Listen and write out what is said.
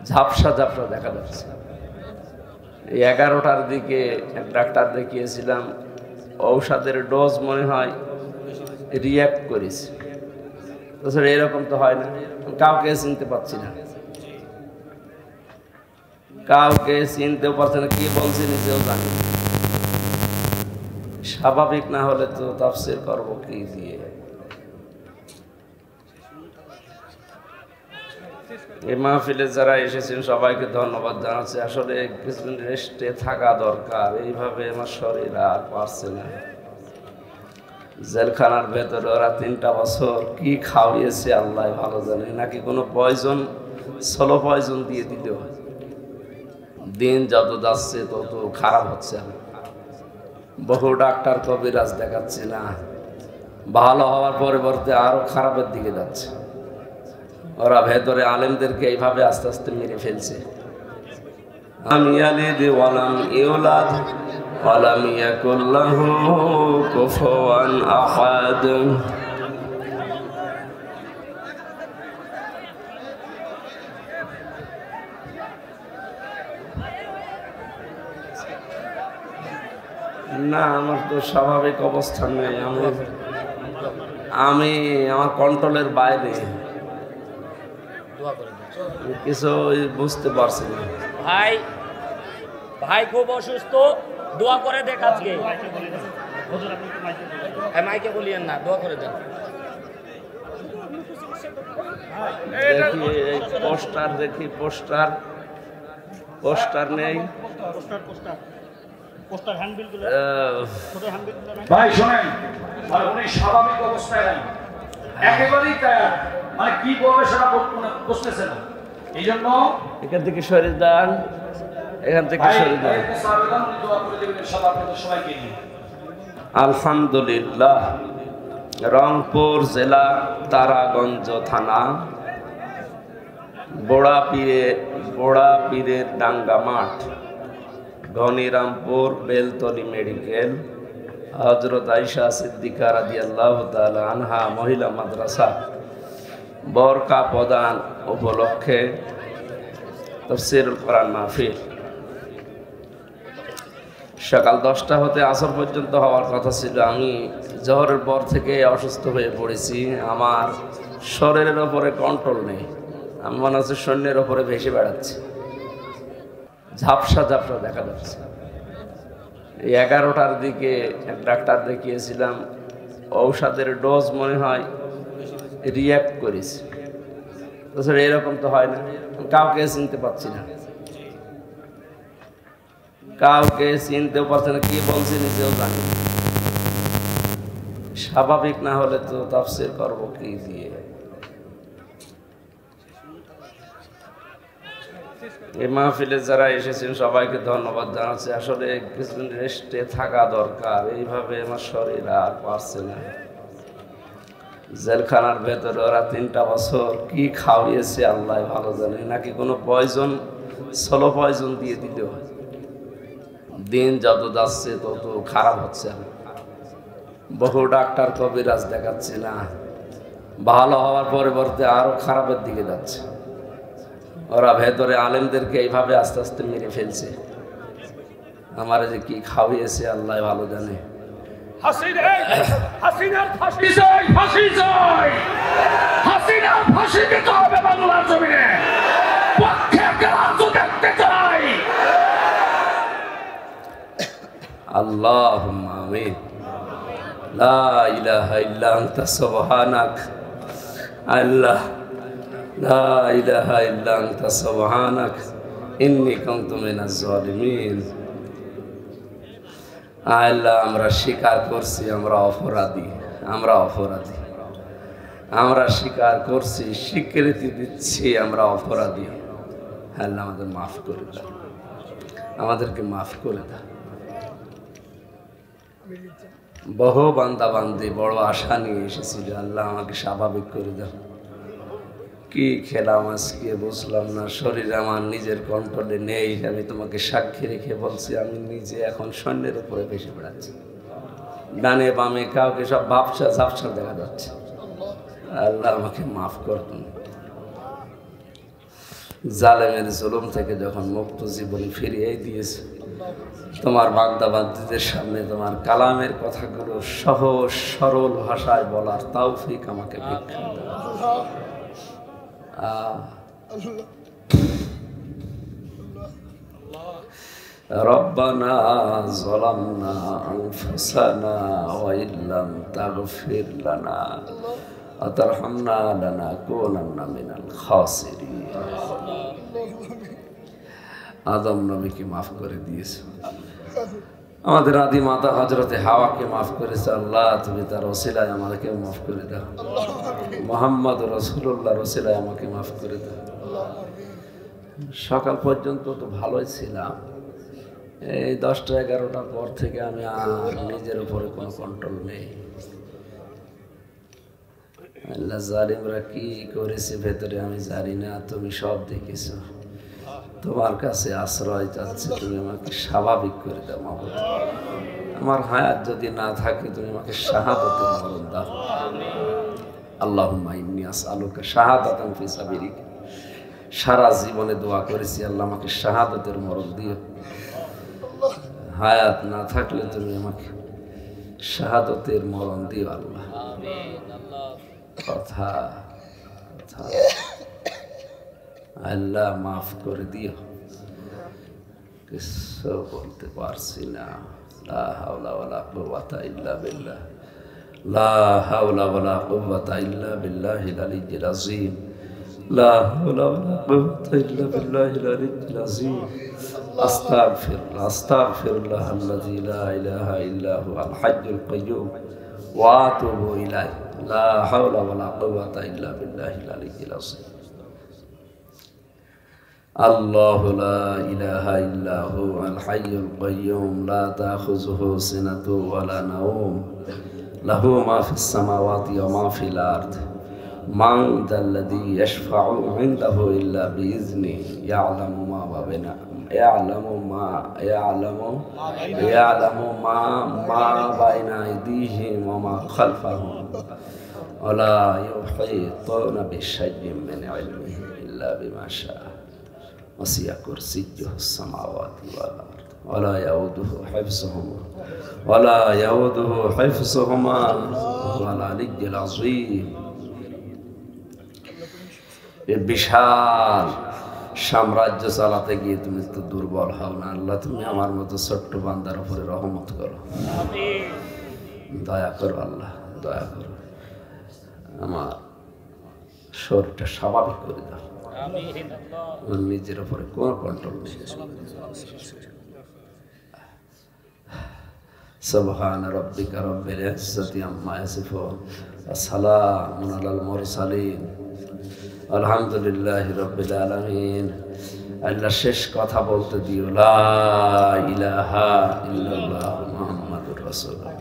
ঝাপসা ঝাপসা দেখা যাচ্ছে। এই 11টার দিকে এক ডাক্তার দেখিয়েছিলাম, ঔষধের ডোজ মনে হয় রিঅ্যাক্ট করেছে। তাছাড়া এরকম তো হয় না, কাউকে চিনতে পারছি না, কাউকে চিনতেও পারছে না, কি বলছি নিজেও জানি। স্বাভাবিক না হলে তো তাফসীর করবো কি দিয়ে? এই মাহফিলে যারা এসেছেন সবাইকে ধন্যবাদ জানাচ্ছি। আসলে কিছুদিন রেস্টে থাকা দরকার, এইভাবে আমার শরীর আর পারছে না। জেলখানার ভেতরে ওরা 3টা বছর কি খাওয়িয়েছে আল্লাহ ভালো জানে, নাকি কোনো পয়জন, স্লো পয়জন দিয়ে দিল। দিন যত যাচ্ছে তত খারাপ হচ্ছে। বহু ডাক্তার কবিরাজ দেখাচ্ছে না, ভালো হওয়ার পরিবর্তে আরো খারাপের দিকে যাচ্ছে। ওরা ভেতরে আলেমদেরকে এইভাবে আস্তে আস্তে মেরে ফেলছে। আমি ইয়ালিদ ওয়ালাম ইউলাদ ওয়ালাম ইয়াকুল লাহু কুফুয়ান আহাদ। না, আমার তো স্বাভাবিক অবস্থান নেই, আমি আমার কন্ট্রোলের বাইরে, কিছু বুঝতে পারছি না। ভাই ভাই খুব অসুস্থ, দোয়া করে দেখ। আজকে মাইকে বলিয়েন না, দোয়া করে দেন। দেখি এই পোস্টার, দেখি পোস্টার, পোস্টার নেই। ভাই শোনেন, উনি স্বাভাবিক অবস্থায় নেই, একেবারেই তৈরি, মানে কি বলবে সেটা বুঝতেছে না। এই জন্য এখান থেকে সরে যান, এখান থেকে সরে যান। আলহামদুলিল্লাহ, রংপুর জেলা তারাগঞ্জ থানা বোড়া পীরের ডাঙ্গা মাঠ, ঘনিরামপুর বেলতলি মেডিকেল, হযরত আয়েশা সিদ্দিকা রাদিয়াল্লাহু তাআলা আনহা মহিলা মাদ্রাসা বরকা প্রদান উপলক্ষে তাফসীরুল কোরআন মাহফিল। সকাল 10টা হতে আসর পর্যন্ত হওয়ার কথা ছিল। আমি জোহরের পর থেকে অসুস্থ হয়ে পড়েছি, আমার শরীরের ওপরে কন্ট্রোল নেই, আমি মনে হচ্ছে সৈন্যের ওপরে ভেসে বেড়াচ্ছি, ঝাপসা ঝাপসা দেখা যাচ্ছে। এই 11টার দিকে এক ডাক্তার দেখিয়েছিলাম, ঔষধের ডোজ মনে হয় রিঅ্যাক্ট করেছে। তাছাড়া এরকম তো হয় না, কাউকে চিনতে পারছি না, কাউকে চিনতেও পারছে না, কি বলছি নিজেও জানি। স্বাভাবিক না হলে তো তাফসীর করবো কি দিয়ে? এই মাহফিলে যারা এসেছেন সবাইকে ধন্যবাদ জানাচ্ছি। আসলে কিছুদিন রেস্টে থাকা দরকার, এইভাবে আমার শরীর আর পারছে না। জেলখানার ভেতরে ওরা 3টা বছর কি খাওয়িয়েছে আল্লাহ ভালো জানে, নাকি কোনো পয়জন, স্লো পয়জন দিয়ে দিল। দিন যত যাচ্ছে তত খারাপ হচ্ছে। বহু ডাক্তার কবিরাজ দেখাচ্ছে না, ভালো হওয়ার পরিবর্তে আরো খারাপের দিকে যাচ্ছে। ওরা ভেতরে আলেমদেরকে এইভাবে আস্তে আস্তে মেরে ফেলছে। আমার যে কি খাওয়িয়েছে আল্লাহ ভালো জানে। হাসিনার ফাঁসি চাই, ফাঁসি চাই, হাসিনার ফাঁসি দিতে হবে বাংলার জমিনে, পক্ষে রাজ্য দেখতে চাই। আল্লাহুম্মা আমিন। লা ইলাহা ইল্লা আনতা সুবহানাক। আল্লাহ, লা ইলাহা ইল্লা আনতা সুবহানাক ইন্নী কুনতু মিনাজ জালিমিন। আল্লাহ, আমরা স্বীকার করছি আমরা অপরাধী, আমরা অপরাধী, আমরা স্বীকার করছি, স্বীকৃতি দিচ্ছি আমরা অপরাধী। আল্লাহ আমাদের মাফ করে দাও, আমাদেরকে মাফ করে দাও। বহু বান্দা বান্দি বড় আশা নিয়ে এসেছিল, আল্লাহ আমাকে স্বাভাবিক করে দাও। কি খেলাম আজকে বুঝলাম না, শরীর আমার নিজের কন্ট্রোলে নেই। আমি তোমাকে সাক্ষী রেখে বলছি, আমি নিজে এখন সৈন্যের উপরে ভেসে বেড়াচ্ছি, ডানে বামে কাউকে সব ভাবসা ঝাপসা দেখা যাচ্ছে। আল্লাহ আমাকে মাফ করুন। জালেমের জুলুম থেকে যখন মুক্ত জীবন ফিরিয়ে দিয়েছে, তোমার বান্দা বান্দীদের সামনে তোমার কালামের কথাগুলো সহজ সরল ভাষায় বলার তৌফিক আমাকে ভিক্ষা দাও। রব্বানা যালামনা আনফুসানা ওয়া ইল্লাম তাগফির লানা ওয়া তারহামনা লানাকুনান্না মিনাল খাসিরিন। আদম নবীকে মাফ করে দিয়েছে, আমাদের আদি মাতা হযরতে হাওয়াকে মাফ করেছে। আল্লাহ তুমি তার ওসিলায় আমাদেরকে মাফ করে দাও। মুহাম্মদ রাসূলুল্লাহর ওসিলায় আমাকে মাফ করে দাও। সকাল পর্যন্ত তো ভালোই ছিলাম, এই 10টা-11টার পর থেকে আমি আর নিজের উপরে কোনো কন্ট্রোল নেই। আল্লাহ জালিমরা কি করেছে ভেতরে আমি জানি না, তুমি সব দেখেছো। তোমার কাছে আশ্রয় চাচ্ছি, তুমি আমাকে স্বাভাবিক করে দাও মাবুদ। আমার হায়াত যদি না থাকে তুমি আমাকে শাহাদাতের মরণ দাও। আল্লাহুম্মা ইন্নী আসআলুকা শাহাদাতান ফি সাবিলিক। সারা জীবনে দোয়া করেছি, আল্লাহ আমাকে শাহাদাতের মরণ দিও। হায়াত না থাকলে তুমি আমাকে শাহাদাতের মরণ দিও আল্লাহ। কথা আল্লাহ মাফ করে দিও, কিছু বলতে পারছি না। লা হাওলা ওয়ালা কুওয়াতা ইল্লা বিল্লাহ, লা হাওলা ওয়ালা কুওয়াতা ইল্লা বিল্লাহিল আলিয়্যিল আযীম, লা হাওলা ওয়ালা কুওয়াতা ইল্লা বিল্লাহিল আলিয়্যিল আযীম। আস্তাগফিরুল্লাহ আস্তাগফিরুল্লাহ আল্লাযী লা ইলাহা ইল্লা হুয়াল হাইয়্যুল কাইয়্যুম ওয়া আতুবু ইলাইহি, লা হাওলা ওয়ালা কুওয়াতা ইল্লা বিল্লাহিল আলিয়্যিল আযীম। আল্লাহু লা ইলাহা ইল্লা হুয়াল হাইয়্যুল কাইয়্যুম লা তাখুযুহু সিনাতু ওয়া লা নাওম লাহু মা ফিস সামাওয়াতি ওয়া মা ফিল আরদ মান যাল্লাযী ইয়াশফা'ু ইনদাহু ইল্লা বিইজনিহি ইয়া'লামু মা বাইনা বাইনা আইদিহিম ওয়া মা খালফাহুম ওয়া লা ইউহীতুনা বিশাইইন মিন ইলমিহি ইল্লা বিমা শাআ ওয়াসি'a কুরসিয়্যুহুস সামাওয়াতি ওয়াল আরদ ওয়া লা ইয়াউদুহু হিফযুহুমা ওয়াল আলিয়্যুল আযীম। এই বিশাল সাম্রাজ্য চালাতে গিয়ে তুমি তো দুর্বল হও না আল্লাহ, তুমি আমার মতো ছোট্ট বান্দার উপরে রহমত করো, দয়া করো আল্লাহ, দয়া করো। আমার শরীরটা স্বাভাবিক করে দাও, আমার নিজের উপরে কোনো কন্ট্রোল নেই। সুবহান রাব্বিকা রাব্বিল ইজ্জাতি আম্মা ইয়াসিফুন ওয়া সালামুন আলাল মুরসালিন আলহামদুলিল্লাহি রাব্বিল আলামিন। আল্লাহ শেষ কথা বলতে দিও, লা ইলাহা ইল্লাল্লাহু মুহাম্মাদুর রাসূলুল্লাহ।